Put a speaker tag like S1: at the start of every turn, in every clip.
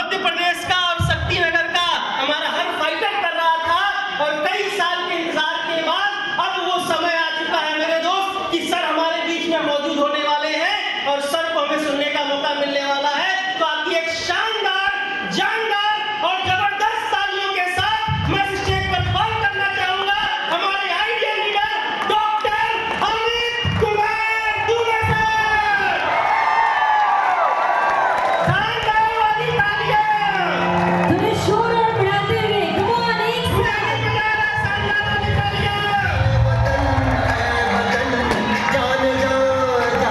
S1: मध्य प्रदेश का और शक्तिनगर का हमारा हर फाइटर कर रहा था, और कई साल के इंतजार के बाद अब वो समय आ चुका है मेरे दोस्त कि सर हमारे बीच में मौजूद होने वाले हैं और सर को हमें सुनने का मौका मिलने वाला है। तो आपकी एक शानदार, जानदार और जबरदस्त तालियों के साथ मैं स्टेज पर कॉल करना चाहूंगा हमारे ideal leader doctor Amit Kumar Dubey sir. शानदार वाली तालियां
S2: थोड़े शोर और बढ़ाते हुए come on, एक साथ
S1: शानदार वाली तालियां।
S2: मूव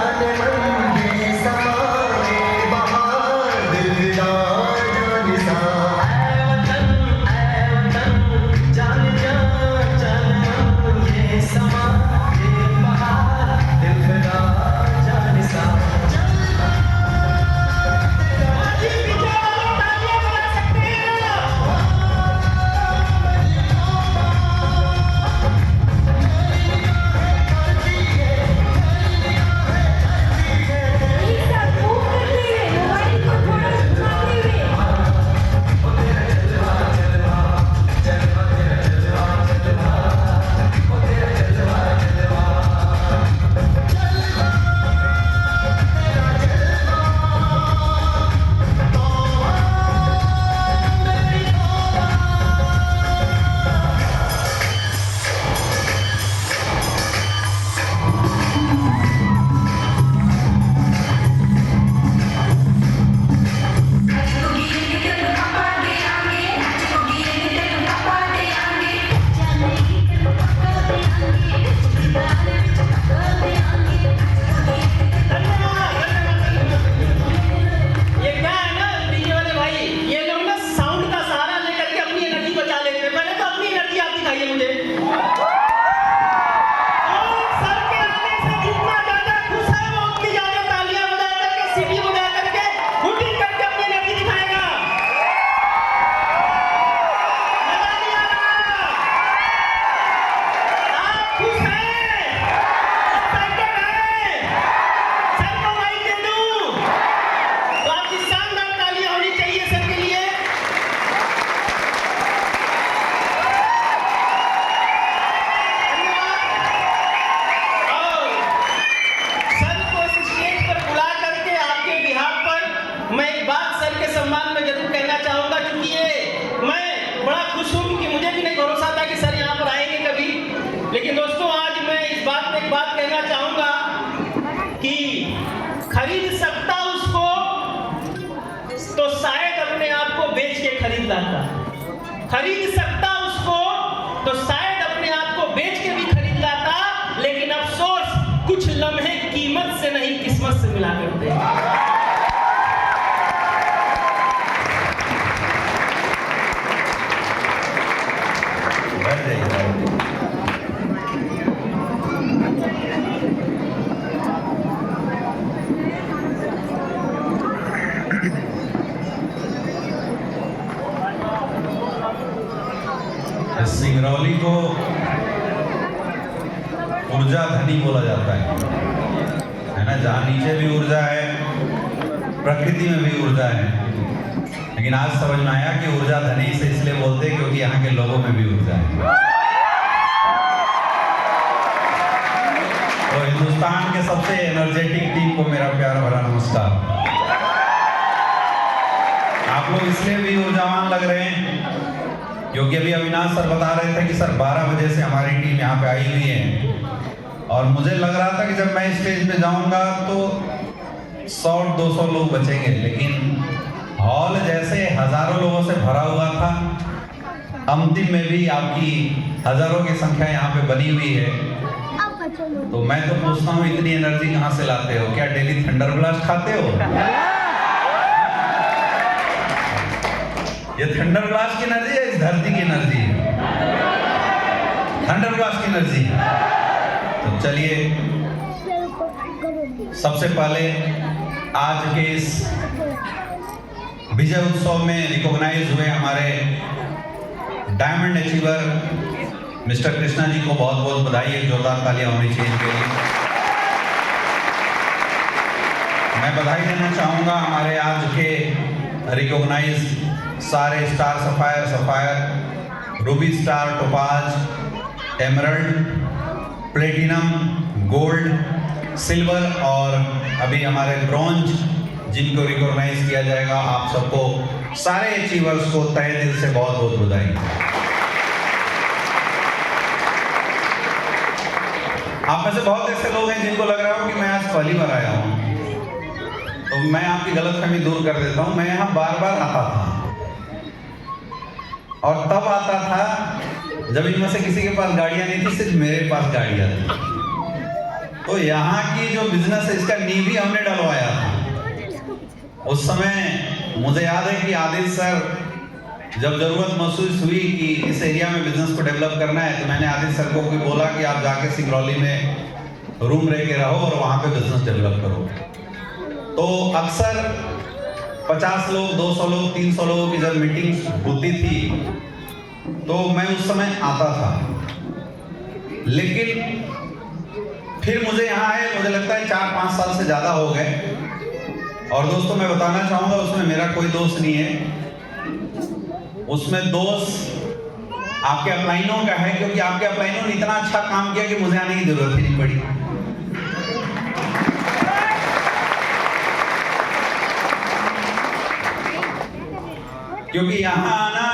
S2: करते हुए मोबाइल को थोड़ा उठाते हुए
S1: ये क्या है ना डीजे वाले भाई, ये लोग ना साउंड का सहारा लेकर के अपनी एनर्जी बचा लेते हैं। पहले तो अपनी एनर्जी आप दिखाइए मुझे। और सर के आने से जितना ज्यादा खुश है वो उतनी ज्यादा तालियां बजा करके, सीटी बजा करके, हुटिंग करके अपनी एनर्जी दिखाएगा। मजा नहीं आ रहा? आप खुश हैं? एक्साइटेड हैं? सर को माइक दे दूं? तो आपकी शानदार तालियां होनी चाहिए सर के लिए। धन्यवाद। और सर को इस स्टेज पर बुला करके आपके बिहाफ पर मैं एक बात सर के सम्मान में जरूर कहना चाहूंगा, क्योंकि ये मैं बड़ा खुश हूं, क्योंकि मुझे भी नहीं भरोसा था कि सर यहाँ पर आएंगे कभी। लेकिन दोस्तों आज मैं इस बात पे एक बात कहना चाहूंगा कि खरीद सकता उसको तो शायद अपने आप को बेच के खरीद लाता। खरीद सकता उसको तो शायद अपने आप को बेच के भी खरीद लाता, लेकिन अफसोस कुछ लम्हे कीमत से नहीं किस्मत से मिला करते हैं।
S3: सिंगरौली को ऊर्जा धनी बोला जाता है ना। जहाँ नीचे भी ऊर्जा है, प्रकृति में भी ऊर्जा है, लेकिन आज समझ में आया कि ऊर्जा धनी से इसलिए बोलते हैं क्योंकि यहाँ के लोगों में भी ऊर्जा है। तो हिंदुस्तान के सबसे एनर्जेटिक टीम को मेरा प्यार भरा नमस्कार। आप लोग इसलिए भी ऊर्जावान लग रहे हैं क्योंकि अभी अविनाश सर बता रहे थे कि सर 12 बजे से हमारी टीम यहाँ पे आई हुई है, और मुझे लग रहा था कि जब मैं स्टेज पे जाऊंगा तो 100-200 लोग बचेंगे, लेकिन हॉल जैसे हजारों लोगों से भरा हुआ था। अंतिम में भी आपकी हजारों की संख्या यहाँ पे बनी हुई है। तो मैं तो पूछता हूँ इतनी एनर्जी कहाँ से लाते हो? क्या डेली थंडर ब्लास्ट खाते हो? ये थंडर ब्लास्ट की एनर्जी है, इस धरती की एनर्जी है, थंडर ब्लास्ट की एनर्जी। तो चलिए सबसे पहले आज के इस विजय उत्सव में रिकॉग्नाइज हुए हमारे diamond achiever mister Krishna ji को बहुत बहुत बधाई। एक जोरदार तालियां होनी चाहिए इनके लिए। मैं बधाई देना चाहूंगा हमारे आज के रिकॉग्नाइज सारे star sapphire, Ruby star, topaz, emerald, platinum, gold, silver और अभी हमारे ब्रॉन्ज जिनको रिकॉग्नाइज किया जाएगा। आप सबको सारे अचीवर्स को तहे दिल से बहुत बहुत बधाई। आप में से बहुत ऐसे लोग हैं जिनको लग रहा हो कि मैं आज पहली बार आया हूँ, तो मैं आपकी गलतफहमी दूर कर देता हूँ। मैं यहाँ बार बार आता था और तब आता था जब इनमें से किसी के पास गाड़ियाँ नहीं थी, सिर्फ मेरे पास गाड़ियाँ थी। तो यहाँ की जो बिजनेस है इसका नींव भी हमने डलवाया था। उस समय मुझे याद है कि आदित्य सर जब जरूरत महसूस हुई कि इस एरिया में बिजनेस को डेवलप करना है, तो मैंने आदित्य सर को भी बोला कि आप जाके सिंगरौली में रूम रह के रहो और वहाँ पे बिजनेस डेवलप करो। तो अक्सर 50 लोग, 200 लोग, 300 लोगों की जब मीटिंग्स होती थी तो मैं उस समय आता था, लेकिन फिर मुझे यहाँ आए मुझे लगता है 4-5 साल से ज़्यादा हो गए। और दोस्तों मैं बताना चाहूँगा उसमें मेरा कोई दोष नहीं है, उसमें दोष आपके अपलाइनों का है, क्योंकि आपके अपलाइनों ने इतना अच्छा काम किया कि मुझे आने की जरूरत ही नहीं पड़ी। क्योंकि यहाँ आना,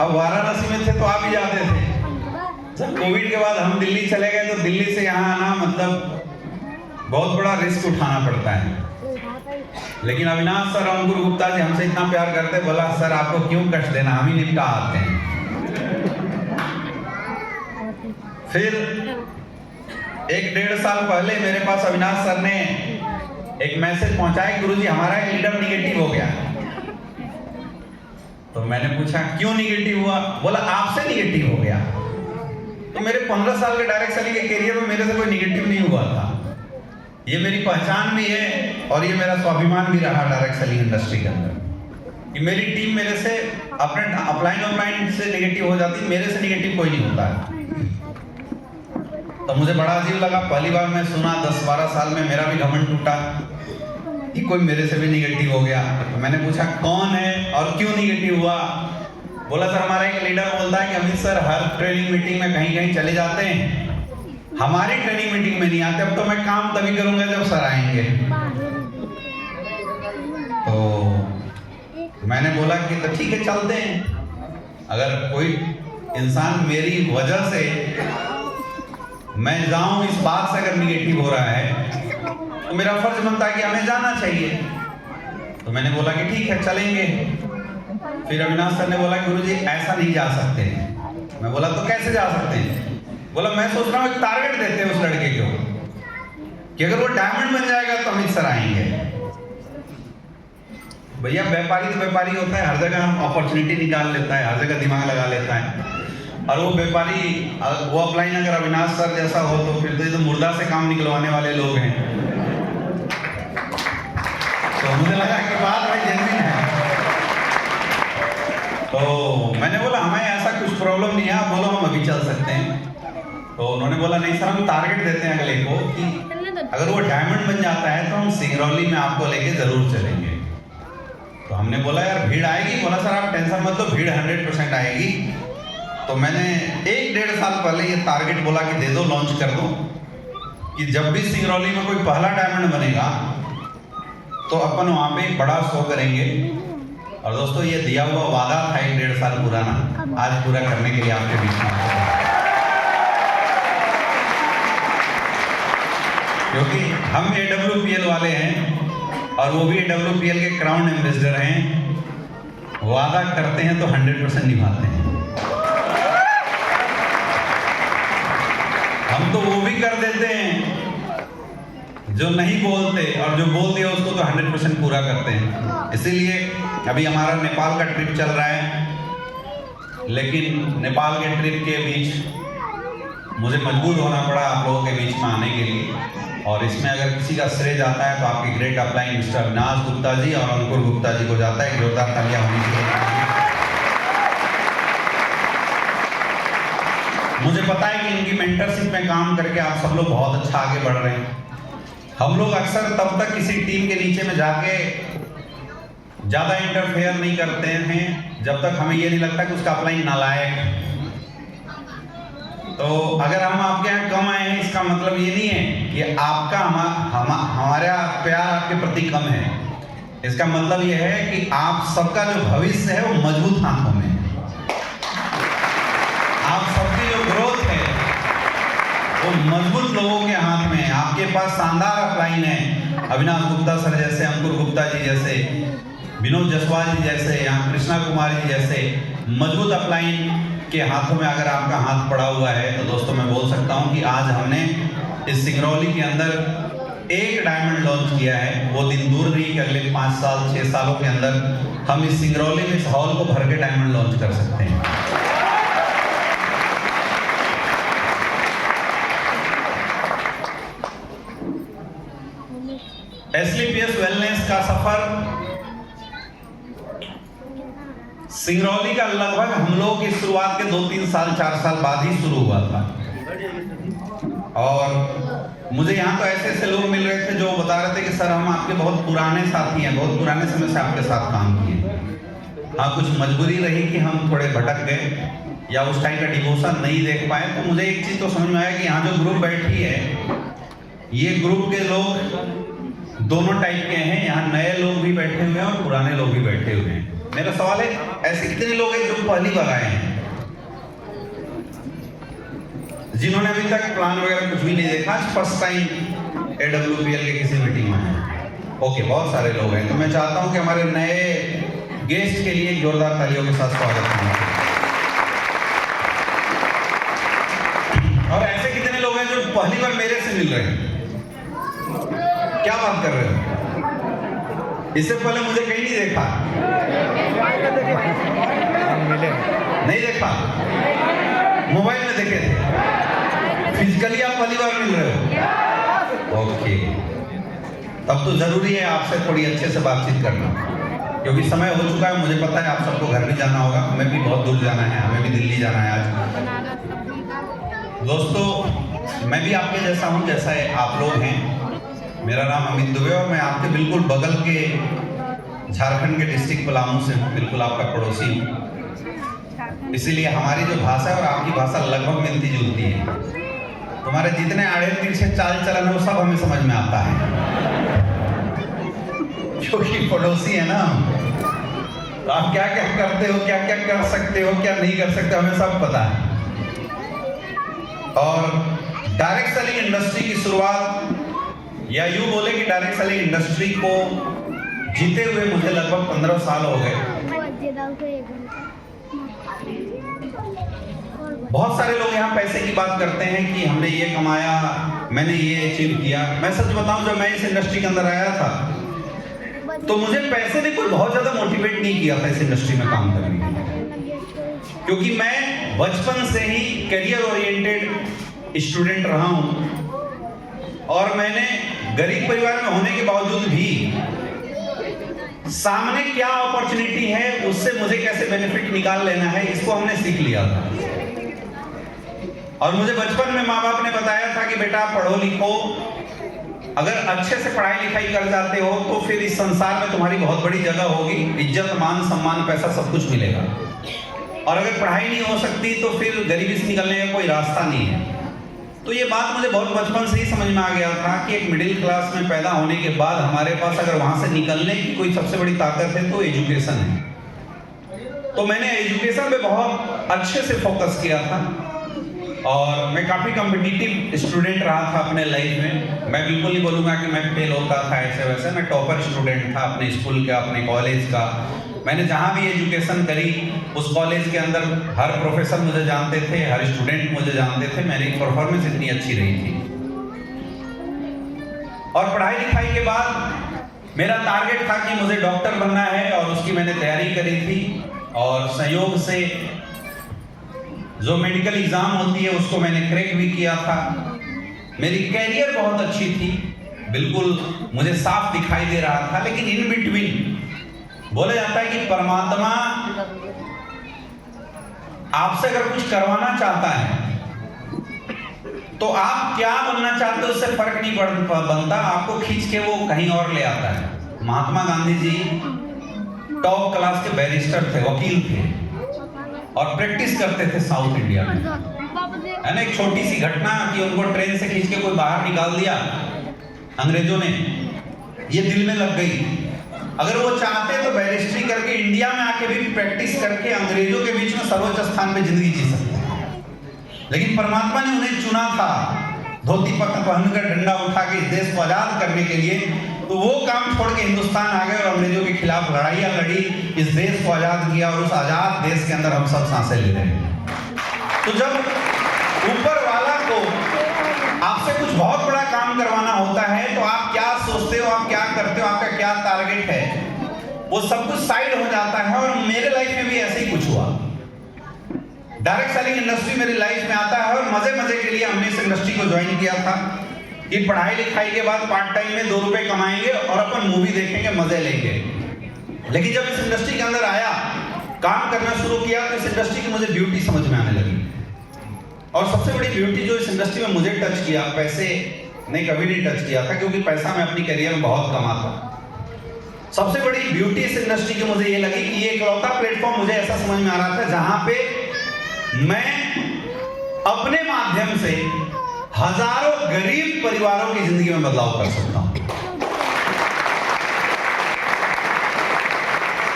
S3: अब वाराणसी में थे तो आप ही जाते थे, जब कोविड के बाद हम दिल्ली चले गए तो दिल्ली से यहाँ आना मतलब बहुत बड़ा रिस्क उठाना पड़ता है। लेकिन अविनाश सर और अंकुर गुप्ता जी हमसे इतना प्यार करते, बोला सर आपको क्यों कष्ट देना, हम ही निपटा आते हैं। फिर 1-1.5 साल पहले मेरे पास अविनाश सर ने एक मैसेज पहुंचाया, गुरुजी हमारा एक लीडर निगेटिव हो गया। तो मैंने पूछा क्यों निगेटिव हुआ? बोला आपसे निगेटिव हो गया। तो मेरे 15 साल के डायरेक्ट सेलिंग के करियर में मेरे से कोई निगेटिव नहीं हुआ था। ये मेरी पहचान भी है और ये मेरा स्वाभिमान भी रहा डायरेक्ट सेलिंग इंडस्ट्री के अंदर, कि मेरी टीम मेरे से अपने अपलाइन से निगेटिव हो जाती, मेरे से निगेटिव कोई नहीं होता है। तो मुझे बड़ा अजीब लगा, पहली बार मैं सुना, 10-12 साल में मेरा भी घमंड टूटा कि कोई मेरे से भी निगेटिव हो गया। तो मैंने पूछा कौन है और क्यों निगेटिव हुआ? बोला सर हमारा एक लीडर बोलता है कि Amit sir her training meeting में कहीं कहीं चले जाते हैं, हमारी ट्रेनिंग मीटिंग में नहीं आते। अब तो मैं काम तभी करूंगा जब सर आएंगे। तो मैंने बोला कि तो ठीक है चलते हैं। अगर कोई इंसान मेरी वजह से मैं जाऊं इस बात से अगर निगेटिव हो रहा है तो मेरा फर्ज बनता है कि हमें जाना चाहिए। तो मैंने बोला कि ठीक है चलेंगे। फिर अविनाश सर ने बोला गुरुजी ऐसा नहीं जा सकते। मैं बोला तो कैसे जा सकते हैं? बोला मैं सोच रहा हूँ एक टारगेट देते हैं उस लड़के को कि अगर वो डायमंड बन जाएगा तो अमित सर आएंगे। भैया व्यापारी तो व्यापारी होता है, हर जगह हम अपॉर्चुनिटी निकाल लेता है, हर जगह दिमाग लगा लेता है। और वो व्यापारी वो अपलाइन अगर अविनाश सर जैसा हो तो फिर तो मुर्दा से काम निकलवाने वाले लोग हैं। तो मुझे लगा कि बात भाई जेन्युइन है। तो मैंने बोला हमें ऐसा कुछ प्रॉब्लम नहीं है, आप बोलो हम अभी चल सकते हैं। तो उन्होंने बोला नहीं सर हम टारगेट देते हैं अगले को कि अगर वो डायमंड बन जाता है तो हम सिंगरौली में आपको लेके जरूर चलेंगे। तो हमने बोला यार भीड़ आएगी? बोला सर आप टेंशन मत लो, भीड़ 100% आएगी। तो मैंने 1-1.5 साल पहले ये टारगेट बोला कि दे दो, लॉन्च कर दो, कि जब भी सिंगरौली में कोई पहला डायमंड बनेगा तो अपन वहाँ पे एक बड़ा शो करेंगे। और दोस्तों ये दिया हुआ वादा था 1-1.5 साल पुराना, आज पूरा करने के लिए आपके बीच में, क्योंकि हम AWPL वाले हैं और वो भी AWPL के क्राउन एम्बेसडर हैं। वादा करते हैं तो 100% निभाते हैं। हम तो वो भी कर देते हैं जो नहीं बोलते, और जो बोल दिया उसको तो 100% पूरा करते हैं। इसीलिए अभी हमारा नेपाल का ट्रिप चल रहा है, लेकिन नेपाल के ट्रिप के बीच मुझे मजबूर होना पड़ा आप लोगों के बीच में आने के लिए। और इसमें अगर किसी का श्रेय जाता है तो आपके great upline mister Avinash Gupta ji और अंकुर गुप्ता जी को जाता है। जोरदार तालियां होनी चाहिए। मुझे पता है कि इनकी मेंटरशिप में काम करके आप सब लोग बहुत अच्छा आगे बढ़ रहे हैं। हम लोग अक्सर तब तक किसी टीम के नीचे में जाके ज़्यादा इंटरफेयर नहीं करते हैं जब तक हमें ये नहीं लगता कि उसका अपलाइन नालायक है। तो अगर हम आपके यहाँ कम आए हैं, इसका मतलब ये नहीं है कि आपका हमारा प्यार आपके प्रति कम है। इसका मतलब ये है कि आप सबका जो भविष्य है वो मजबूत हाथों में है। आप सबकी जो ग्रोथ है वो मजबूत लोगों के हाथ में है। आपके पास शानदार अपलाइन है, अविनाश गुप्ता सर जैसे, अंकुर गुप्ता जी जैसे, विनोद जसवाल जी जैसे, या कृष्णा कुमार जी जैसे मजबूत अपलाइन के हाथों में अगर आपका हाथ पड़ा हुआ है तो दोस्तों मैं बोल सकता हूं कि आज हमने इस सिंगरौली के अंदर एक डायमंड लॉन्च किया है। वो दिन दूर नहीं कि अगले 5 साल 6 सालों के अंदर हम इस सिंगरौली में इस हॉल को भर के डायमंड लॉन्च कर सकते हैं। एसलीपीएस वेलनेस का सफर सिंगरौली का लगभग हम लोग की शुरुआत के 2-3 साल 4 साल बाद ही शुरू हुआ था। और मुझे यहाँ तो ऐसे ऐसे लोग मिल रहे थे जो बता रहे थे कि सर हम आपके बहुत पुराने साथी हैं, बहुत पुराने समय से आपके साथ काम किए। हाँ, कुछ मजबूरी रही कि हम थोड़े भटक गए या उस टाइम का डिवोशन नहीं देख पाए। तो मुझे एक चीज़ तो समझ में आया कि यहाँ जो ग्रुप बैठी है, ये ग्रुप के लोग दोनों टाइप के हैं। यहाँ नए लोग भी बैठे हुए हैं और पुराने लोग भी बैठे हुए हैं। मेरा सवाल है, ऐसे कितने लोग हैं जो पहली बार आए हैं, जिन्होंने अभी तक प्लान वगैरह कुछ भी नहीं देखा, फर्स्ट टाइम AWPL के किसी मीटिंग में है? ओके, बहुत सारे लोग हैं। तो मैं चाहता हूं कि हमारे नए गेस्ट के लिए जोरदार तालियों के साथ स्वागत करें। और ऐसे कितने लोग हैं जो पहली बार मेरे से मिल रहे हैं? क्या बात कर रहे हो? इससे पहले मुझे कहीं नहीं देखा, नहीं देखा, मोबाइल में देखे थे, फिजिकली आप पहली बार मिल रहे हो। ओके, तब तो जरूरी है आपसे थोड़ी अच्छे से बातचीत करना, क्योंकि समय हो चुका है। मुझे पता है आप सबको घर भी जाना होगा, हमें भी बहुत दूर जाना है, हमें भी दिल्ली जाना है आज। दोस्तों, मैं भी आपके जैसा हूँ, जैसा आप लोग हैं। मेरा नाम अमित दुबे और मैं आपके बिल्कुल बगल के झारखंड के डिस्ट्रिक्ट पलामू से बिल्कुल आपका पड़ोसी हूँ। इसीलिए हमारी जो भाषा है और आपकी भाषा लगभग मिलती जुलती है। तुम्हारे जितने आड़े तिरछे चाल चलन है वो सब हमें समझ में आता है, क्योंकि पड़ोसी है ना। तो आप क्या क्या करते हो, क्या क्या कर सकते हो, क्या नहीं कर सकते, हमें सब पता है। और डायरेक्ट सेलिंग इंडस्ट्री की शुरुआत, या यूं बोले कि डायरेक्ट सेलिंग इंडस्ट्री को जीते हुए मुझे लगभग 15 साल हो गए। बहुत सारे लोग यहाँ पैसे की बात करते हैं कि हमने ये कमाया, मैंने ये अचीव किया। मैं सच बताऊं, जब मैं इस इंडस्ट्री के अंदर आया था तो मुझे पैसे ने कोई बहुत ज्यादा मोटिवेट नहीं किया था इस इंडस्ट्री में काम करने के लिए, क्योंकि मैं बचपन से ही करियर ओरिएंटेड स्टूडेंट रहा हूं। और मैंने गरीब परिवार में होने के बावजूद भी सामने क्या अपॉर्चुनिटी है, उससे मुझे कैसे बेनिफिट निकाल लेना है, इसको हमने सीख लिया था। और मुझे बचपन में माँ बाप ने बताया था कि बेटा पढ़ो लिखो, अगर अच्छे से पढ़ाई लिखाई कर जाते हो तो फिर इस संसार में तुम्हारी बहुत बड़ी जगह होगी, इज्जत मान सम्मान पैसा सब कुछ मिलेगा। और अगर पढ़ाई नहीं हो सकती तो फिर गरीबी से निकलने का कोई रास्ता नहीं है। तो ये बात मुझे बहुत बचपन से ही समझ में आ गया था कि एक मिडिल क्लास में पैदा होने के बाद हमारे पास अगर वहां से निकलने की कोई सबसे बड़ी ताकत है तो एजुकेशन है। तो मैंने एजुकेशन पे बहुत अच्छे से फोकस किया था और मैं काफ़ी कॉम्पिटिटिव स्टूडेंट रहा था अपने लाइफ में। मैं बिल्कुल नहीं बोलूँगा कि मैं फेल होता था ऐसे वैसे, मैं टॉपर स्टूडेंट था अपने स्कूल का, अपने कॉलेज का। मैंने जहाँ भी एजुकेशन करी उस कॉलेज के अंदर हर प्रोफेसर मुझे जानते थे, हर स्टूडेंट मुझे जानते थे, मेरी परफॉर्मेंस इतनी अच्छी रही थी। और पढ़ाई लिखाई के बाद मेरा टारगेट था कि मुझे डॉक्टर बनना है और उसकी मैंने तैयारी करी थी। और संयोग से जो मेडिकल एग्जाम होती है उसको मैंने क्रैक भी किया था। मेरी कैरियर बहुत अच्छी थी, बिल्कुल मुझे साफ दिखाई दे रहा था। लेकिन इन बिटवीन बोला जाता है कि परमात्मा आपसे अगर कुछ करवाना चाहता है तो आप क्या बनना चाहते हो उससे फर्क नहीं बनता, आपको खींच के वो कहीं और ले आता है। महात्मा गांधी जी टॉप क्लास के बैरिस्टर थे, वकील थे और प्रैक्टिस करते थे साउथ इंडिया में। है ना, एक छोटी सी घटना कि उनको ट्रेन से खींच के कोई बाहर निकाल दिया अंग्रेजों ने, ये दिल में लग गई। अगर वो चाहते तो बैरिस्ट्री करके इंडिया में आके भी प्रैक्टिस करके अंग्रेजों के बीच में सर्वोच्च स्थान पे जिंदगी जी सकते, लेकिन परमात्मा ने उन्हें चुना था धोती पहनकर डंडा उठा के इस देश को आजाद करने के लिए। तो वो काम छोड़ के हिंदुस्तान आ गए और अंग्रेजों के खिलाफ लड़ाइयां लड़ी, इस देश को आजाद किया और उस आजाद देश के अंदर हम सब सांसें ले रहे हैं। तो जब ऊपर वाला को आपसे कुछ बहुत बड़ा काम करवाना होता है तो आप क्या सोचते हो, आप क्या करते हो, आपका क्या टारगेट है, वो सब कुछ साइड हो जाता है। और मेरे लाइफ में भी ऐसे ही कुछ हुआ। डायरेक्ट सेलिंग इंडस्ट्री मेरी लाइफ में आता है और मजे मजे के लिए हमने इस इंडस्ट्री को ज्वाइन किया था कि पढ़ाई लिखाई के बाद पार्ट टाइम में 2 रुपए कमाएंगे और अपन मूवी देखेंगे, मजे लेंगे। लेकिन जब इस इंडस्ट्री के अंदर आया, काम करना शुरू किया तो इस इंडस्ट्री की मुझे ब्यूटी समझ में आने लगी। और सबसे बड़ी ब्यूटी जो इस इंडस्ट्री में मुझे टच किया, पैसे ने कभी नहीं टच किया था क्योंकि पैसा मैं अपनी करियर में बहुत कमाता। सबसे बड़ी ब्यूटी इस इंडस्ट्री की मुझे ये लगी कि ये इकलौता प्लेटफॉर्म मुझे ऐसा समझ में आ रहा था जहां पे मैं अपने माध्यम से हजारों गरीब परिवारों की जिंदगी में बदलाव कर सकता हूं।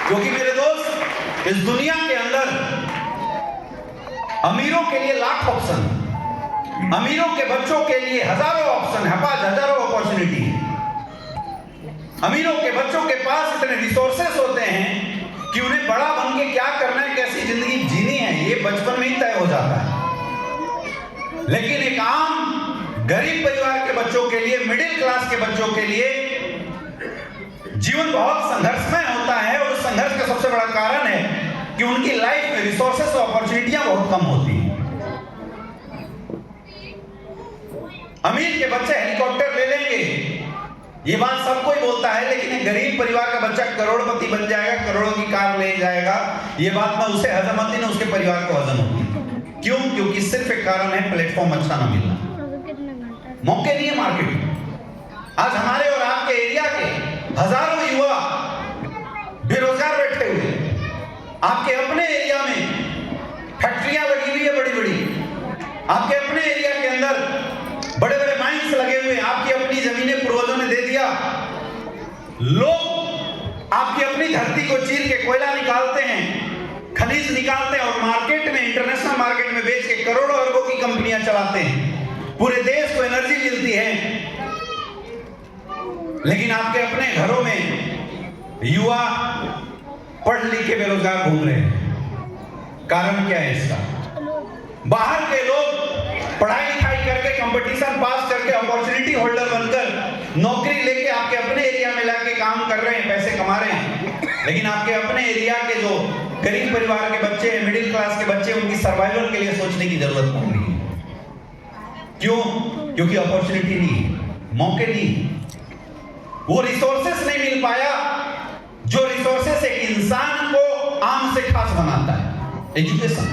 S3: क्योंकि मेरे दोस्त, इस दुनिया के अंदर अमीरों के लिए लाख ऑप्शन, अमीरों के बच्चों के लिए हजारों ऑप्शन है, हजारों अपॉर्चुनिटी। अमीरों के बच्चों के पास इतने रिसोर्सेस होते हैं कि उन्हें बड़ा बन के क्या करना है, कैसी जिंदगी जीनी है, ये बचपन में ही तय हो जाता है। लेकिन एक आम गरीब परिवार के बच्चों के लिए, मिडिल क्लास के बच्चों के लिए जीवन बहुत संघर्षमय होता है और उस संघर्ष का सबसे बड़ा कारण है कि उनकी लाइफ में रिसोर्सेस और अपॉर्चुनिटियां बहुत कम होती हैं। अमीर के बच्चे हेलीकॉप्टर ले लेंगे, ये बात सब कोई बोलता है, लेकिन एक गरीब परिवार का बच्चा करोड़पति बन जाएगा, करोड़ों की कार ले जाएगा, ये बात ना उसे हजम होती ना उसके परिवार को हजम होती। क्यों? क्योंकि सिर्फ एक कारण है, प्लेटफॉर्म अच्छा ना मिलना, मौके नहीं है मार्केट में। आज हमारे और आपके एरिया के हजारों युवा बेरोजगार बैठे हुए, आपके अपने एरिया में फैक्ट्रियां लगी हुई है बड़ी बड़ी, आपके अपने एरिया के अंदर बड़े बड़े माइंस लगे हुए, आपकी अपनी जमीनें पूर्वजों ने दे दिया। लोग आपकी अपनी धरती को चीर के कोयला निकालते हैं, खनिज निकालते हैं और मार्केट में, इंटरनेशनल मार्केट में बेच के करोड़ों अरबों की कंपनियां चलाते हैं, पूरे देश को एनर्जी मिलती है। लेकिन आपके अपने घरों में युवा पढ़ लिख के बेरोजगार घूम रहे हैं। कारण क्या है इसका? बाहर के लोग पढ़ाई लिखाई करके, कंपटीशन पास करके, अपॉर्चुनिटी होल्डर बनकर नौकरी लेके आपके अपने एरिया में लाके काम कर रहे हैं, पैसे कमा रहे हैं। लेकिन आपके अपने एरिया के जो गरीब परिवार के बच्चे हैं, मिडिल क्लास के बच्चे, उनकी सर्वाइवल के लिए सोचने की जरूरत पड़ रही है। क्यों? क्योंकि अपॉर्चुनिटी नहीं है, मौके नहीं, वो रिसोर्सेस नहीं मिल पाया जो रिसोर्सेस एक इंसान को आम से खास बनाता है, एजुकेशन।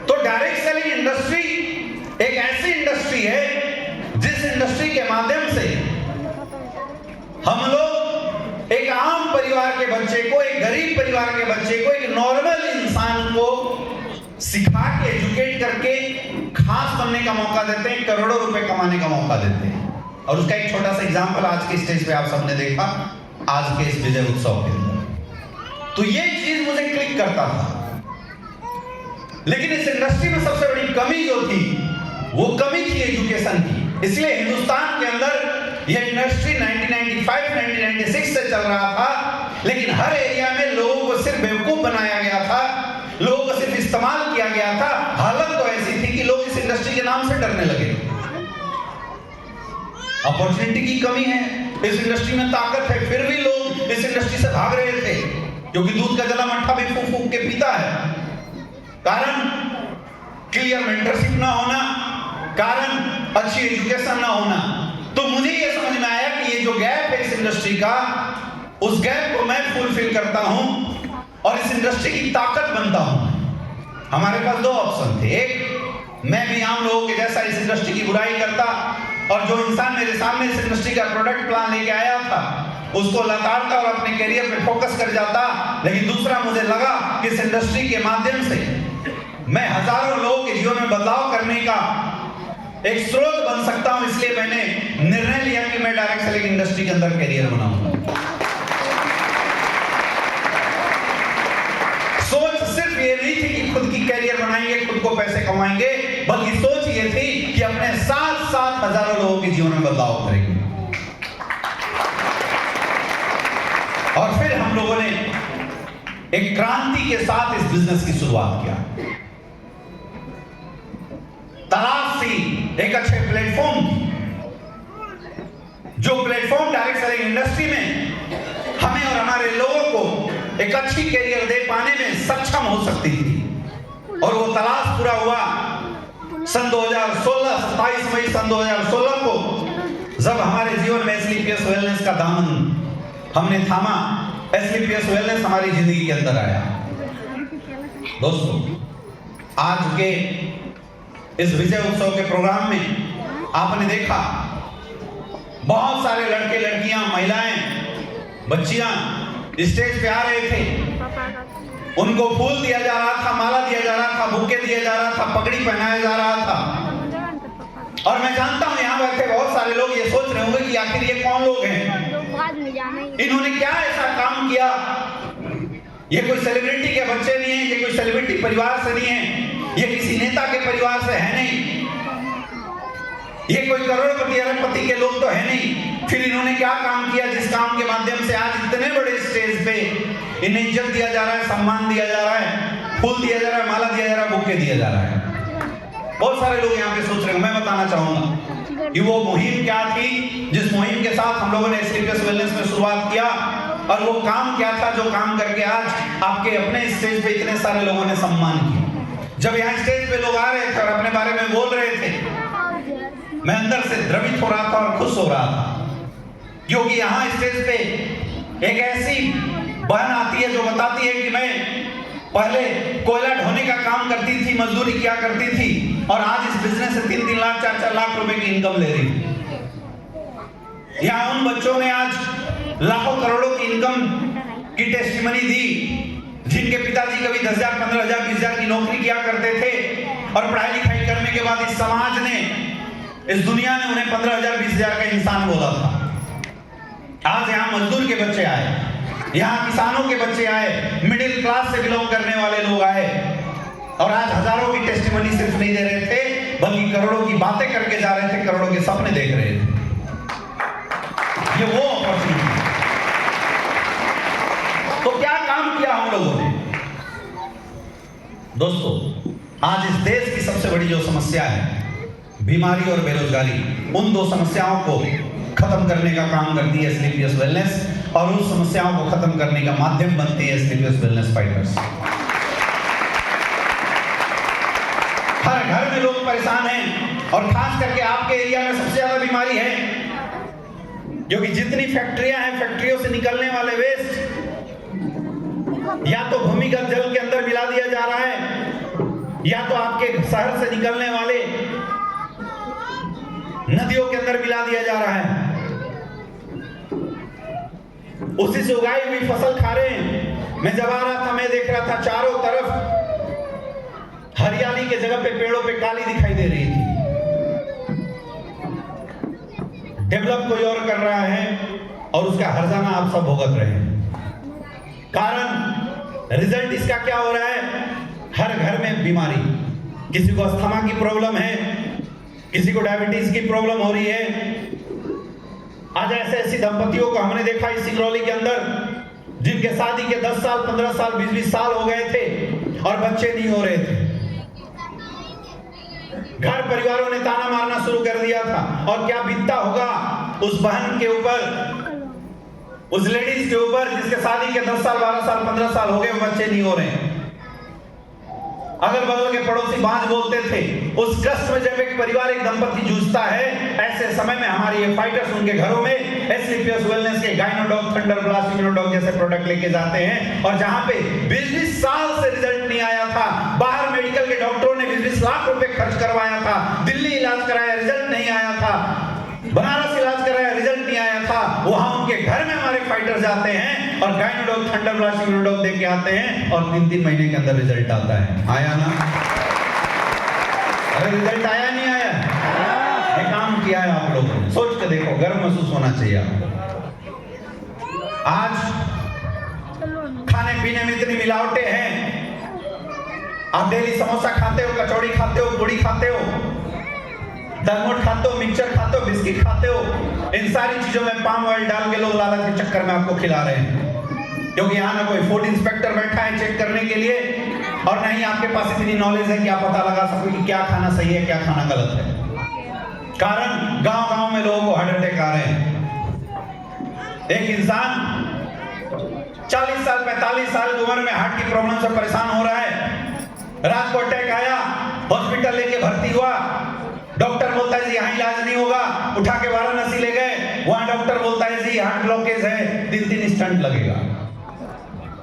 S3: तो डायरेक्ट सेलिंग इंडस्ट्री एक ऐसी इंडस्ट्री है जिस इंडस्ट्री के माध्यम से हम लोग एक आम परिवार के बच्चे को, एक गरीब परिवार के बच्चे को, एक नॉर्मल इंसान को सिखा के, एजुकेट करके खास बनने का मौका देते हैं, करोड़ों रुपए कमाने का मौका देते हैं। और उसका एक छोटा सा एग्जांपल आज के स्टेज पे आप सबने देखा, आज के इस विजय उत्सव के अंदर। तो ये चीज मुझे क्लिक करता था। लेकिन इस इंडस्ट्री में सबसे बड़ी कमी जो थी, वो कमी थी एजुकेशन की। इसलिए हिंदुस्तान के अंदर यह इंडस्ट्री 1995-1996 से चल रहा था, लेकिन हर एरिया में लोगों को सिर्फ बेवकूफ बनाया गया था, लोगों को सिर्फ इस्तेमाल किया गया था। हालत तो ऐसी थी कि लोग इस इंडस्ट्री के नाम से डरने लगे। अपॉर्चुनिटी की कमी है, इस इंडस्ट्री में ताकत है, फिर भी लोग इस इंडस्ट्री से भाग रहे थे, क्योंकि दूध का जला मट्ठा भी फूंक फूंक के पीता है। कारण क्लियर मेंटरशिप ना होना, कारण अच्छी एजुकेशन ना होना। तो मुझे ये समझ में आया कि ये जो गैप है इस इंडस्ट्री का, उस गैप को मैं फुलफिल करता हूं और इस इंडस्ट्री की ताकत बनता हूं। हमारे पास 2 ऑप्शन थे। एक, मैं भी आम लोगों के जैसा इस इंडस्ट्री की बुराई करता और जो इंसान मेरे सामने इस इंडस्ट्री का प्रोडक्ट प्लान लेके आया था उसको लताड़ता और अपने करियर पे फोकस कर जाता, लेकिन दूसरा मुझे लगा कि इस इंडस्ट्री के माध्यम से मैं हजारों लोगों के जीवन में बदलाव करने का एक स्रोत बन सकता हूं, इसलिए मैंने निर्णय लिया कि मैं डायरेक्ट सेलिंग इंडस्ट्री के अंदर करियर बनाऊंगा। सोच सिर्फ ये नहीं थी कि खुद की करियर बनाएंगे, खुद को पैसे कमाएंगे, बल्कि सोच ये थी कि अपने साथ साथ हजारों लोगों के जीवन में बदलाव करेंगे। और फिर हम लोगों ने एक क्रांति के साथ इस बिजनेस की शुरुआत किया। तलाश थी एक अच्छे प्लेटफॉर्म की, जो प्लेटफॉर्म डायरेक्ट सेलिंग इंडस्ट्री में हमें और हमारे लोगों को एक अच्छी करियर दे पाने में सक्षम हो सकती थी। और वो तलाश पूरा हुआ सन 2016, 27 मई सन 2016 को, जब हमारे जीवन में एसलीपीएस वेलनेस का दामन हमने थामा। एसलीपीएस वेलनेस हमारी जिंदगी के अंदर आया। दोस्तों, आज के इस विजय उत्सव के प्रोग्राम में आपने देखा बहुत सारे लड़के लड़कियां, महिलाएं, बच्चियां स्टेज पे आ रहे थे। उनको फूल दिया जा रहा था, माला दिया जा रहा था, बुके दिया जा रहा था, पगड़ी पहनाया जा रहा था। और मैं जानता हूं यहाँ बैठे बहुत सारे लोग ये सोच रहे होंगे कि आखिर ये कौन लोग हैं, इन्होंने क्या ऐसा काम किया। ये कोई सेलिब्रिटी के बच्चे नहीं है, ये कोई सेलिब्रिटी परिवार से नहीं है, ये किसी नेता के परिवार से है नहीं, ये कोई करोड़पति अरबपति के लोग तो है नहीं। फिर इन्होंने क्या काम किया जिस काम के माध्यम से आज इतने बड़े स्टेज पे इन्हें इज्जत दिया जा रहा है, सम्मान दिया जा रहा है, फूल दिया जा रहा है, माला दिया जा रहा है, बुके दिया जा रहा है। बहुत सारे लोग यहाँ पे सोच रहे हैं। मैं बताना चाहूंगा कि वो मुहिम क्या थी जिस मुहिम के साथ हम लोगों ने एसलीपीएस वेलनेस में शुरुआत किया, और वो काम क्या था जो काम करके आज आपके अपने स्टेज पे इतने सारे लोगों ने सम्मान किया। जब यहाँ स्टेज पे लोग आ रहे थे और अपने बारे में बोल रहे थे, मैं अंदर से द्रवित हो रहा था और खुश हो रहा था, क्योंकि यहाँ स्टेज पे एक ऐसी बहन आती है जो बताती है कि मैं पहले कोयला ढोने का काम करती थी, मजदूरी किया करती थी, और आज इस बिजनेस से 3-3 लाख 4-4 लाख रुपए की इनकम ले रही है। यहाँ उन बच्चों ने आज लाखों करोड़ों की इनकम की टेस्टिमनी दी, जिनके पिताजी कभी 10,000, 15,000, 20,000 की नौकरी किया करते थे, और पढ़ाई लिखाई करने के बाद इस समाज ने, इस दुनिया ने उन्हें 15,000, 20,000 का इंसान बोला था। आज यहाँ मजदूर के बच्चे आए, यहाँ किसानों के बच्चे आए, मिडिल क्लास से बिलोंग करने वाले लोग आए, और आज हजारों की टेस्टिमनी सिर्फ नहीं दे रहे थे, बल्कि करोड़ों की बातें करके जा रहे थे, करोड़ों के सपने देख रहे थे। ये वो अपॉर्चुनिटी। तो क्या काम किया हम लोगों ने? दोस्तों, आज इस देश की सबसे बड़ी जो समस्या है, बीमारी और बेरोजगारी, उन दो समस्याओं को खत्म करने का काम करती है एसलीपीएस वेलनेस, और उन समस्याओं को खत्म करने का माध्यम बनती है एसलीपीएस वेलनेस फाइटर्स। हर घर में लोग परेशान हैं, और खास करके आपके एरिया में सबसे ज्यादा बीमारी है, क्योंकि जितनी फैक्ट्रियां हैं, फैक्ट्रियों से निकलने वाले वेस्ट या तो भूमिगत जल के अंदर मिला दिया जा रहा है, या तो आपके शहर से निकलने वाले नदियों के अंदर मिला दिया जा रहा है। उसी से उगाई हुई फसल खा रहे हैं। मैं जब आ रहा था, मैं देख रहा था चारों तरफ हरियाली के जगह पे पेड़ों पे काली दिखाई दे रही थी। डेवलप कोई और कर रहा है, और उसका हर्जाना आप सब भुगत रहे हैं। कारण, रिजल्ट इसका क्या हो रहा है? हर घर में बीमारी, किसी को अस्थमा की प्रॉब्लम है, किसी को डायबिटीज की प्रॉब्लम हो रही है। आज ऐसे दंपतियों को हमने देखा इस सिंगरौली के अंदर, जिनके शादी के 10 साल, 15 साल, 20-20 साल हो गए थे, और बच्चे नहीं हो रहे थे। घर परिवारों ने ताना मारना शुरू कर दिया था, और क्या बीतता होगा उस बहन के ऊपर, उस लेडीज के ऊपर, जिसके शादी के 10 साल, 12 साल, 15 साल हो गए, बच्चे नहीं हो रहे। अगल बगल के पड़ोसी बांझ बोलते थे। उस कष्ट में जब एक परिवार, एक दंपति जूझता है, ऐसे समय में हमारे ये फाइटर्स उनके घरों में एसलीपीएस वेलनेस के गाइनोडॉग, थंडर ब्लास्ट, इम्यूनोडॉग जैसे प्रोडक्ट लेके जाते हैं। और जहां पे 20-20 साल से रिजल्ट नहीं आया था, बाहर मेडिकल के डॉक्टरों ने 20-20 लाख रुपए खर्च करवाया था, दिल्ली इलाज कराया, रिजल्ट नहीं आया था, सर्टिफाइड फाइटर जाते हैं और गाइनोडॉग थंडर ब्लास्ट यूनिडॉग दे के आते हैं और 3-3 महीने के अंदर रिजल्ट आता है। आया ना? अरे रिजल्ट आया नहीं आया? ये काम किया है आप लोगों ने। सोच के देखो, गर्व महसूस होना चाहिए आपको। आज खाने पीने में इतनी मिलावटें हैं, आप डेली समोसा खाते हो, कचौड़ी खाते हो, पूड़ी खाते हो, दालमोट खाते हो, मिक्सचर खाते हो, बिस्किट खाते हो, इन सारी चीजों में पाम ऑयल डाल के लोग लालच के चक्कर में आपको खिला रहे हैं, क्योंकि यहाँ ना कोई फूड इंस्पेक्टर बैठा है चेक करने के लिए, और नहीं आपके पास इतनी नॉलेज है कि आप पता लगा सको कि क्या खाना सही है, क्या खाना गलत है। कारण गांव-गांव में लोगों को हार्ट अटैक आ रहे हैं। एक इंसान 40 साल 45 साल की उम्र में हार्ट की प्रॉब्लम से परेशान हो रहा है, रात को अटैक आया, हॉस्पिटल लेके भर्ती हुआ, डॉक्टर बोलता है जी यहाँ इलाज नहीं होगा, उठा के वाराणसी ले गए, वहां डॉक्टर बोलता है जी हार्ट ब्लॉकेज है, 3-3 स्टंट लगेगा।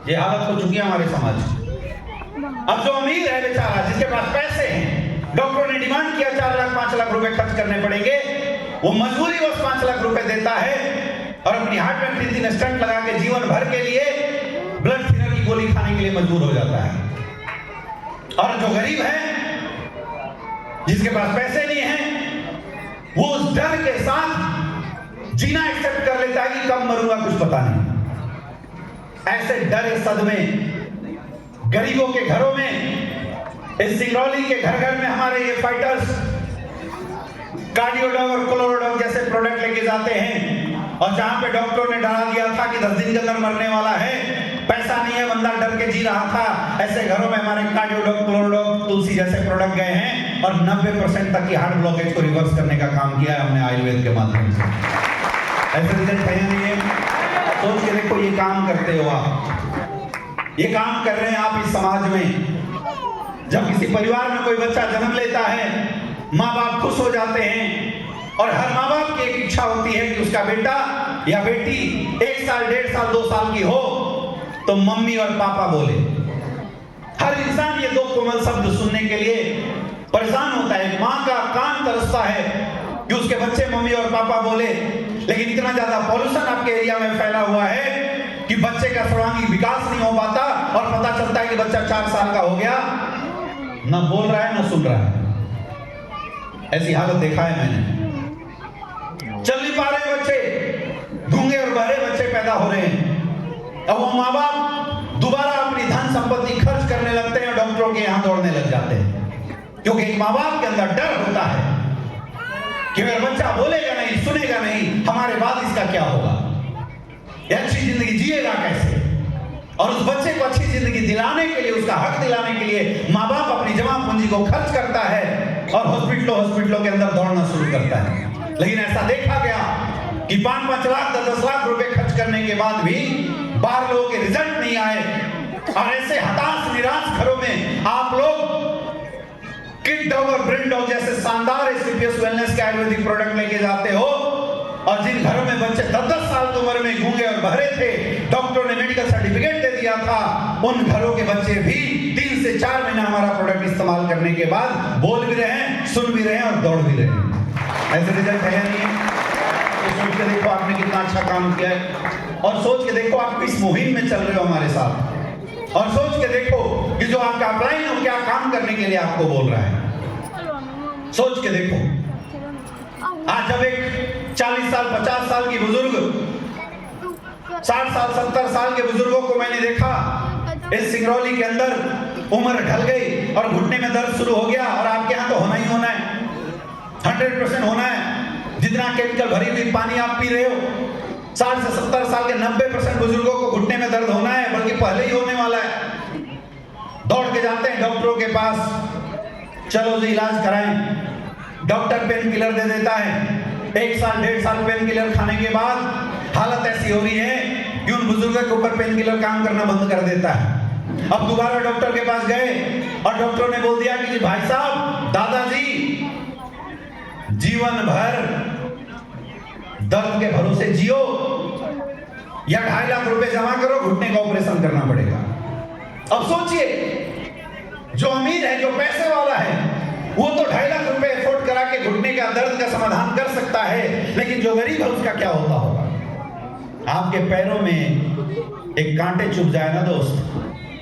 S3: ये हालत हो चुकी है हमारे समाज की। अब जो अमीर है बेचारा, जिसके पास पैसे हैं, डॉक्टर ने डिमांड किया 4 लाख 5 लाख रुपए खर्च करने पड़ेंगे, वो मजबूरी बस 5 लाख रुपए देता है और अपनी हार्ट में 3-3 स्टंट लगा के जीवन भर के लिए ब्लड थिनर की गोली खाने के लिए मजबूर हो जाता है। और जो गरीब है, जिसके पास पैसे नहीं है, वो उस डर के साथ जीना एक्सेप्ट कर लेता है कि कब मरूंगा कुछ पता नहीं। ऐसे डर सदमे गरीबों के घरों में, इस सिंगरौली के घर घर में हमारे ये फाइटर्स कार्डियोडॉग और क्लोरोडॉग जैसे प्रोडक्ट लेके जाते हैं, और जहां पे डॉक्टरों ने डरा दिया था कि 10 दिन के अंदर मरने वाला है, पैसा नहीं है, बंदा डर के जी रहा था, ऐसे घरों में हमारे कार्डियोडॉग क्लोरोडॉग तुलसी जैसे प्रोडक्ट गए हैं और 90% तक की हार्ट ब्लॉकेज को रिवर्स करने का काम किया है हमने आयुर्वेद के माध्यम से। ऐसे रिजल्ट है नहीं है? सोच के देखो, ये काम करते हो आप, ये काम कर रहे हैं आप इस समाज में। जब किसी परिवार में कोई बच्चा जन्म लेता है, माँ बाप खुश हो जाते हैं, और हर माँ बाप की एक इच्छा होती है कि उसका बेटा या बेटी 1 साल 1.5 साल 2 साल की हो तो मम्मी और पापा बोले। हर इंसान ये 2 कोमल शब्द सुनने के लिए परेशान होता है। माँ का कान तरसता है कि उसके बच्चे मम्मी और पापा बोले, लेकिन इतना ज्यादा पॉल्यूशन आपके एरिया में फैला हुआ है कि बच्चे का सर्वांगीण विकास नहीं हो पाता, और पता चलता है कि बच्चा 4 साल का हो गया, न बोल रहा है न सुन रहा है। ऐसी हालत देखा है मैंने। चल नहीं पा रहे बच्चे, गूंगे और बहरे बच्चे पैदा हो रहे हैं। अब वो माँ बाप दोबारा अपनी धन संपत्ति खर्च करने लगते हैं और डॉक्टरों के यहाँ दौड़ने लग जाते हैं, क्योंकि एक माँ बाप के अंदर डर होता है कि मेरा बच्चा बोलेगा नहीं, सुनेगा नहीं, हमारे बाद इसका क्या होगा, ये अच्छी जिंदगी जिएगा कैसे। और उस बच्चे को अच्छी जिंदगी दिलाने के लिए, उसका हक दिलाने के लिए माँ बाप अपनी जमा पूंजी को खर्च करता है और हॉस्पिटलों के अंदर दौड़ना शुरू करता है। लेकिन ऐसा देखा गया कि 5-5 लाख 10-10 लाख रुपए खर्च करने के बाद भी बाहर लोगों के रिजल्ट नहीं आए, और ऐसे हताश निराश घरों में आप लोग किड डॉग और ब्रेन डॉग जैसे शानदार एससीपीएस वेलनेस के आयुर्वेदिक प्रोडक्ट लेके जाते हो, और जिन घरों में बच्चे 10-10 साल की उम्र में गूंगे और बहरे थे, डॉक्टरों ने मेडिकल सर्टिफिकेट दे दिया था, उन घरों के बच्चे भी 3 से 4 महीना हमारा प्रोडक्ट इस्तेमाल करने के बाद बोल भी रहे हैं, सुन भी रहे हैं और दौड़ भी रहे हैं। ऐसे रिजल्ट है नहीं है? तो सोच के देखो आपने कितना अच्छा काम किया है, और सोच के देखो आप किस मुहिम में चल रहे हो हमारे साथ, और सोच के देखो कि जो आपका अपलाइन हो क्या काम करने के लिए आपको बोल रहा है। सोच के देखो, आज जब एक 40 साल 50 साल की बुजुर्ग, 60 साल 70 साल के बुजुर्गों को मैंने देखा इस सिंगरौली के अंदर, उम्र ढल गई और घुटने में दर्द शुरू हो गया, और आपके यहाँ तो होना ही होना है, 100% होना है। जितना केमिकल भरी हुई पानी आप पी रहे हो, 60 से 70 साल के 90% बुजुर्गों को घुटने में दर्द होना है, बल्कि पहले ही होने वाला है। दौड़ के जाते हैं डॉक्टरों के पास, चलो जी इलाज कराएं, डॉक्टर पेन किलर दे देता है, 1 साल 1.5 साल पेन किलर खाने के बाद हालत ऐसी हो रही है कि उन बुजुर्गों के ऊपर पेन किलर काम करना बंद कर देता है। अब दोबारा डॉक्टर के पास गए और डॉक्टर ने बोल दिया कि जी भाई साहब, दादाजी जीवन भर दर्द के भरोसे जियो या 2.5 लाख रुपए जमा करो, घुटने का ऑपरेशन करना पड़ेगा। अब सोचिए, जो अमीर है, जो पैसे वाला है, वो तो 2.5 लाख रुपए एफोर्ड करा के घुटने का दर्द का समाधान कर सकता है, लेकिन जो गरीब है उसका क्या होता होगा। आपके पैरों में एक कांटे चुभ जाए ना दोस्त,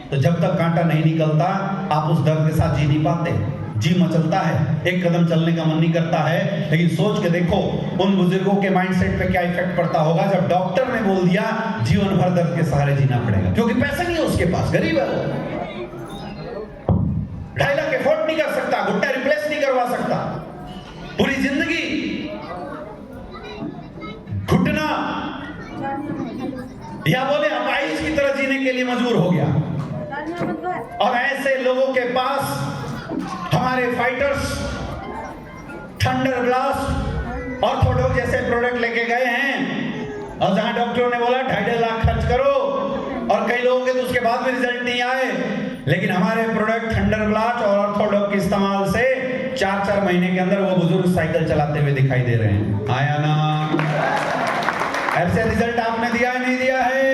S3: तो जब तक कांटा नहीं निकलता आप उस दर्द के साथ जी नहीं पाते। जी मचलता है, एक कदम चलने का मन नहीं करता है। लेकिन सोच के देखो उन बुजुर्गों के माइंडसेट पे क्या इफेक्ट पड़ता होगा जब डॉक्टर ने बोल दिया जीवन भर दर्द के सहारे जीना पड़ेगा, क्योंकि पैसे नहीं है उसके पास, गरीब है वो, 2.5 लाख एफोर्ड नहीं कर सकता, घुटना रिप्लेस नहीं करवा सकता, पूरी जिंदगी घुटना या बोले अपाहिज की तरह जीने के लिए मजबूर हो गया। और ऐसे लोगों के पास हमारे फाइटर्स थंडर ब्लास्ट ऑर्थोडॉक्स जैसे प्रोडक्ट लेके गए हैं, और जहां डॉक्टरों ने बोला 2.5 लाख खर्च करो, और कई लोगों के तो उसके बाद भी रिजल्ट नहीं आए, लेकिन हमारे प्रोडक्ट थंडर ब्लास्ट और ऑर्थोडॉक्स के इस्तेमाल से 4-4 महीने के अंदर वो बुजुर्ग साइकिल चलाते हुए दिखाई दे रहे हैं। आया ना? ऐसे रिजल्ट आपने दिया है नहीं दिया है?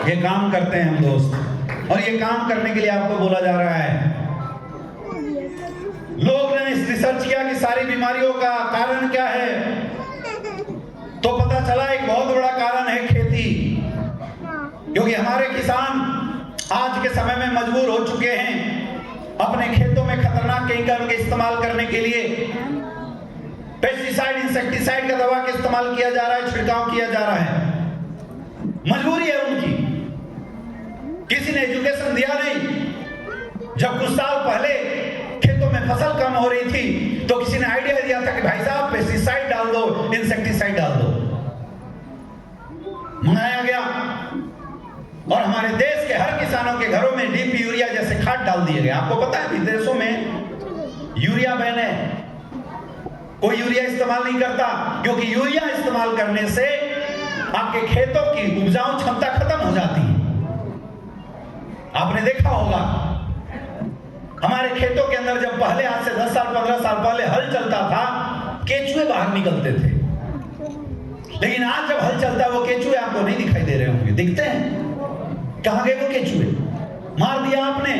S3: ये काम करते हैं हम दोस्त, और ये काम करने के लिए आपको बोला जा रहा है। लोग ने रिसर्च किया कि सारी बीमारियों का कारण क्या है, तो पता चला एक बहुत बड़ा कारण है खेती, क्योंकि हमारे किसान आज के समय में मजबूर हो चुके हैं अपने खेतों में खतरनाक केमिकल के इस्तेमाल करने के लिए। पेस्टिसाइड इंसेक्टिसाइड का दवा का इस्तेमाल किया जा रहा है, छिड़काव किया जा रहा है, मजबूरी है उनकी, किसी ने एजुकेशन दिया नहीं। जब कुछ साल पहले खेतों में फसल कम हो रही थी तो किसी ने आइडिया दिया था कि भाई साहब पेस्टिसाइड डाल दो, इंसेक्टिसाइड डाल दो, मंगाया गया, और हमारे देश के हर किसानों के घरों में डीपी यूरिया जैसे खाद डाल दिए गए। आपको पता है विदेशों में यूरिया बैन है, कोई यूरिया इस्तेमाल नहीं करता, क्योंकि यूरिया इस्तेमाल करने से आपके खेतों की उपजाऊ क्षमता खत्म हो जाती है। आपने देखा होगा हमारे खेतों के अंदर जब पहले आज से 10 साल 15 साल पहले हल चलता था, केचुए बाहर निकलते थे, लेकिन आज जब हल चलता है वो केचुए आपको नहीं दिखाई दे रहे होंगे। दिखते हैं? कहां गए वो केचुए? मार दिया आपने,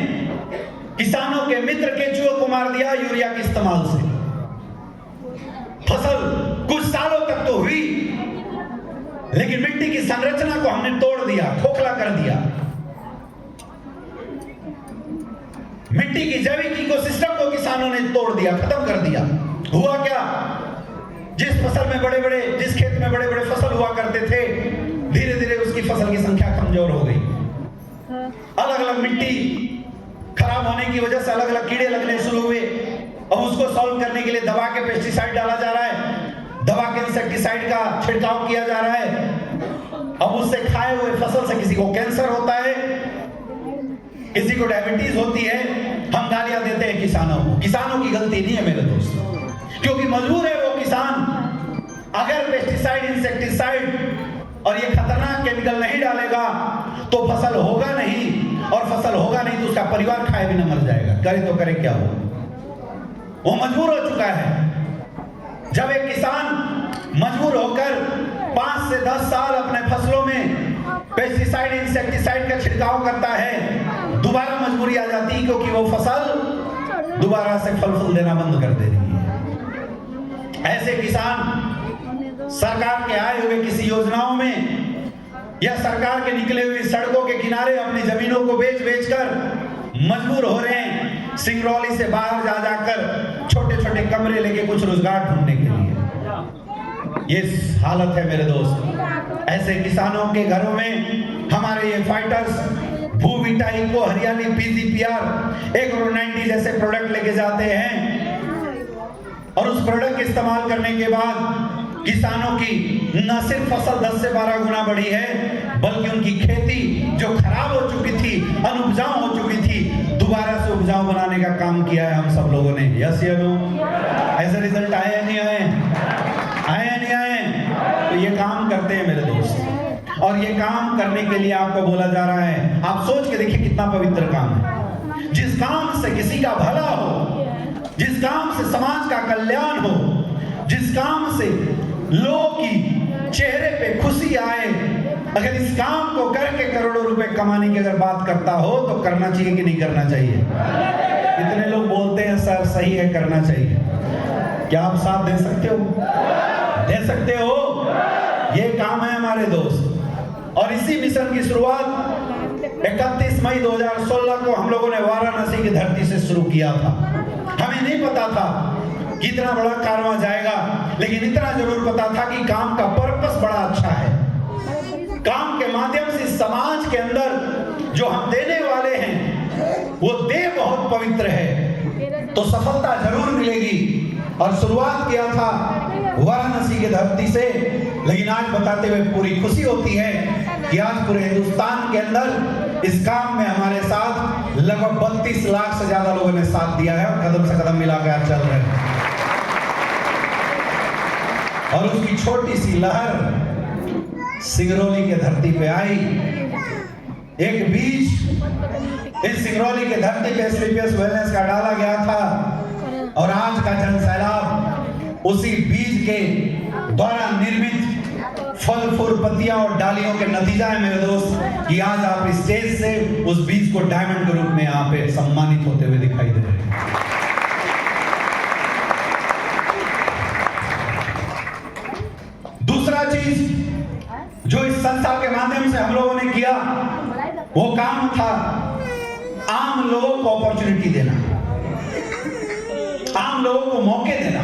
S3: किसानों के मित्र केचुओं को मार दिया यूरिया के इस्तेमाल से। फसल कुछ सालों तक तो हुई, लेकिन मिट्टी की संरचना को हमने तोड़ दिया, खोखला कर दिया, मिट्टी की जैविक इकोसिस्टम को किसानों ने तोड़ दिया, खत्म कर दिया। हुआ क्या? जिस फसल में बड़े बड़े, जिस खेत में बड़े बड़े फसल हुआ करते थे, धीरे धीरे उसकी फसल की संख्या कमजोर हो गई। अलग अलग मिट्टी खराब होने की वजह से अलग अलग कीड़े लगने शुरू हुए, और उसको सॉल्व करने के लिए दवा के पेस्टिसाइड डाला जा रहा है, दवा के इंसेक्टिसाइड का छिड़काव किया जा रहा है। अब उससे खाए हुए फसल से किसी को कैंसर होता है, किसी को डायबिटीज होती है। हम गालियां देते हैं किसानों को, किसानों की गलती नहीं है मेरे दोस्त, क्योंकि मजबूर है वो किसान। अगर पेस्टिसाइड इंसेक्टिसाइड और ये खतरनाक केमिकल नहीं डालेगा तो फसल होगा नहीं, और फसल होगा नहीं तो उसका परिवार खाए बिना मर जाएगा। करे तो करे क्या हो, वो मजबूर हो चुका है। जब एक किसान मजबूर होकर 5 से 10 साल अपने फसलों में पेस्टिसाइड इंसेक्टिसाइड का छिड़काव करता है, दोबारा मजबूरी आ जाती है, क्योंकि वो फसल दोबारा से फल फूल देना बंद कर दे रही है। ऐसे किसान सरकार के आए हुए किसी योजनाओं में या सरकार के निकले हुए सड़कों के किनारे अपनी जमीनों को बेच बेच कर मजबूर हो रहे हैं सिंगरौली से बाहर जा जाकर छोटे छोटे कमरे लेके कुछ रोजगार ढूंढने के लिए। ये हालत है मेरे दोस्त। ऐसे किसानों के घरों में हमारे ये फाइटर्स भूविटा इको हरियाली पीजीपीआर एग्रो-90 जैसे प्रोडक्ट लेके जाते हैं, और उस प्रोडक्ट के इस्तेमाल करने के बाद किसानों की न सिर्फ फसल 10 से 12 गुना बढ़ी है, बल्कि उनकी खेती जो खराब हो चुकी थी, अनुपजाऊ हो चुकी थी, दोबारा से उपजाऊ बनाने का काम किया है हम सब लोगों ने। यस या नो? ऐसे रिजल्ट आए या नहीं आए? आए या नहीं आए? तो ये काम करते हैं मेरे दोस्त, और ये काम करने के लिए आपको बोला जा रहा है। आप सोच के देखिए कितना पवित्र काम है। जिस काम से किसी का भला हो, जिस काम से समाज का कल्याण हो, जिस काम से लोगों की चेहरे पे खुशी आए, अगर इस काम को करके करोड़ों रुपए कमाने की अगर बात करता हो तो करना चाहिए कि नहीं करना चाहिए? कितने लोग बोलते हैं सर सही है, करना चाहिए? क्या आप साथ दे सकते हो? दे सकते हो?
S4: ये काम है हमारे दोस्त। और इसी मिशन की शुरुआत 31 मई 2016 को हम लोगों ने वाराणसी की धरती से शुरू किया था। हमें नहीं पता था कि इतना बड़ा कारवां जाएगा, लेकिन इतना जरूर पता था कि काम का पर्पस बड़ा अच्छा है। काम के माध्यम से समाज के अंदर जो हम देने वाले हैं वो देह बहुत पवित्र है, तो सफलता जरूर मिलेगी। और शुरुआत किया था वाराणसी की धरती से, लेकिन आज बताते हुए पूरी खुशी होती है कि आज पूरे हिंदुस्तान के अंदर इस काम में हमारे साथ लगभग 32 लाख से ज्यादा लोगों ने साथ दिया है और कदम से कदम मिलाकर चल रहे हैं। और उसकी छोटी सी लहर सिंगरौली के धरती पे आई, एक बीज इस सिंगरौली के धरती पे स्लीपियस वेलनेस का डाला गया था, और आज का जन सैलाब उसी बीज के द्वारा निर्मित फल फूल पत्तियां और डालियों के नतीजा है मेरे दोस्त, कि आज आप इस स्टेज से उस बीज को डायमंड के रूप में यहाँ पे सम्मानित होते हुए दिखाई दे रहे हैं। दूसरा चीज जो इस संस्था के माध्यम से हम लोगों ने किया वो काम था आम लोगों को अपॉर्चुनिटी देना, आम लोगों को मौके देना।